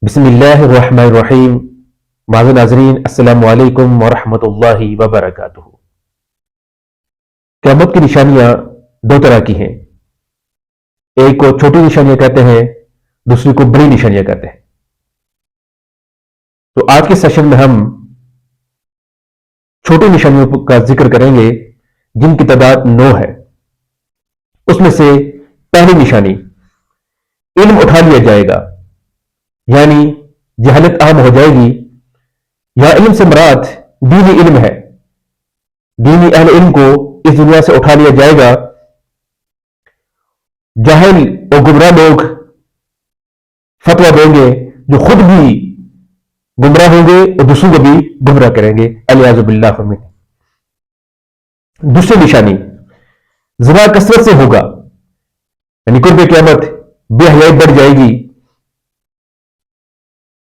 बिस्मिल्लाहिर्रहमानिर्रहीम। माज़ नाज़रीन, अस्सलामु अलैकुम वरहमतुल्लाहि वबरकातुहू। क़यामत की निशानियां दो तरह की हैं। एक को छोटी निशानियां कहते हैं, दूसरी को बड़ी निशानियां कहते हैं। तो आज के सेशन में हम छोटी निशानियों का जिक्र करेंगे जिनकी तादाद 9 है। उसमें से पहली निशानी, इल्म उठा लिया जाएगा, यानी जहालत आम हो जाएगी। या इल्म से मुराद दीनी इल्म है। दीनी अहले इल्म को इस दुनिया से उठा लिया जाएगा। जाहिल और गुमराह लोग फतवा देंगे जो खुद भी गुमराह होंगे और दूसरों को भी गुमराह करेंगे। अलियाज़ु बिल्लाह मिन। दूसरी निशानी, ज़िना कसरत से होगा, यानी कुर्ब क़यामत बेहयाई बढ़ जाएगी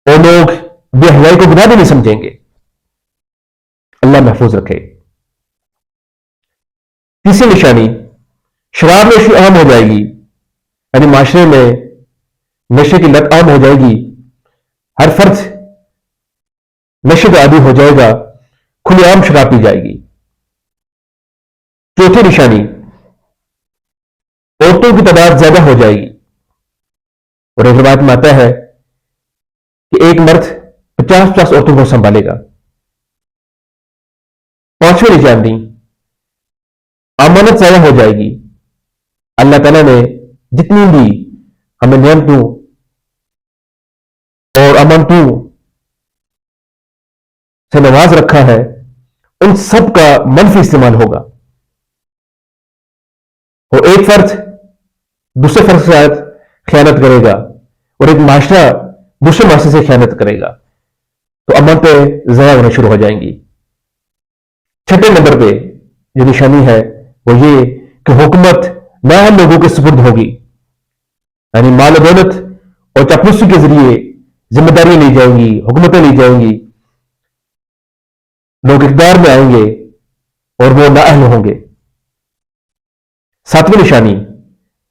और लोग बेहयाई को गुनाह भी नहीं समझेंगे। अल्लाह महफूज रखे। तीसरी निशानी, शराब नोशी आम हो जाएगी, यानी माशरे में नशे की लत आम हो जाएगी। हर फर्द नशे का आदी हो जाएगा, खुलेआम शराब पी जाएगी। चौथी निशानी, औरतों की तादाद ज्यादा हो जाएगी और एक रिवायत में आता है कि एक मर्द 50 औरतों को संभालेगा। पांचवी निशानी, अमानत ज्यादा हो जाएगी। अल्लाह ताला ने जितनी भी हमें नियमतों और अमानतों से नवाज रखा है, उन सब का मनफी इस्तेमाल होगा और एक फर्द दूसरे फर्द के साथ खयानत करेगा और एक माशरा दूसरे माशरे से खयानत करेगा, तो अमानतें ज़ाया होना शुरू हो जाएंगी। छठे नंबर पे जो निशानी है वो ये कि हुकूमत नाअहल लोगों के सुपुर्द होगी, यानी माल दौलत और चापलूसी के जरिए जिम्मेदारियां ली जाएंगी, हुकूमतें ली जाएंगी। लोग इक़्तिदार में आएंगे और वो नाअहल होंगे। सातवीं निशानी,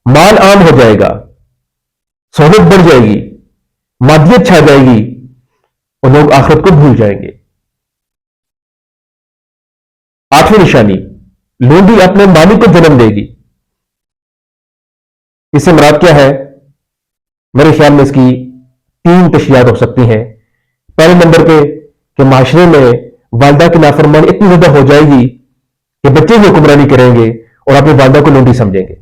माल आम हो जाएगा, सहूलत बढ़ जाएगी, मादियत छा जाएगी और लोग आखिरत को भूल जाएंगे। आठवीं निशानी, लोंडी अपने मालिक को जन्म देगी। इससे मुराद क्या है? मेरे ख्याल में इसकी 3 तशरीहात हो सकती हैं। पहले नंबर पे कि माशरे में वालिदा की नाफरमानी इतनी ज्यादा हो जाएगी कि बच्चे भी हुक्मरानी करेंगे और अपनी वालिदा को लोंडी समझेंगे।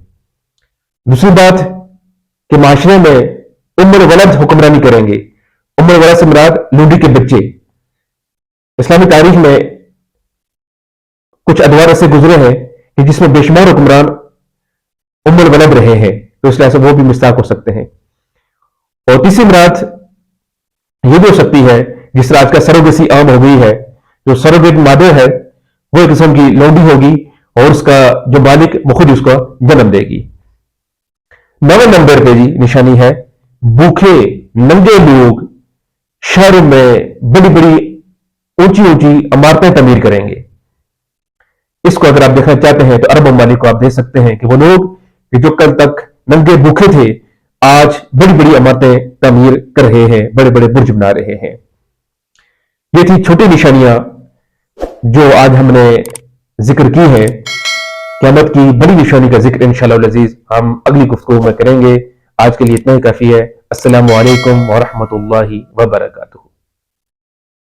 दूसरी बात कि माशरे में उम्र वलद हुक्मरानी करेंगे। उम्र वलद से मुराद लोंडी के बच्चे। इस्लामी तारीख में कुछ अदवार ऐसे गुजरे हैं कि जिसमें बेशुमार हुक्मरान उम्र वलद रहे हैं, तो इस लिहाज से वो भी मिस्ताक हो सकते हैं। और तीसरी मुराद ये भी हो सकती है जिस तरह आज का सरोगेसी आम हो गई है, जो सरोगेट मादे है वो एक किस्म की लोंडी होगी और उसका जो मालिक वो खुद उसका जन्म देगी। 9वें नंबर पे जी निशानी है, भूखे नंगे लोग शहर में बड़ी बड़ी ऊंची ऊंची इमारतें तमीर करेंगे। इसको अगर आप देखना चाहते हैं तो अरब ममालिक को आप देख सकते हैं कि वो लोग जो कल तक नंगे भूखे थे आज बड़ी बड़ी इमारतें तमीर कर रहे हैं, बड़े बड़े बुर्ज बना रहे हैं। ये थी छोटी निशानियां जो आज हमने जिक्र की है। क़यामत की बड़ी निशानी का जिक्र इंशाअल्लाह अज़ीज़ हम अगली गुफ्तगू में करेंगे। आज के लिए इतना ही काफी है। अस्सलामु अलैकुम व रहमतुल्लाहि व बरकातहू।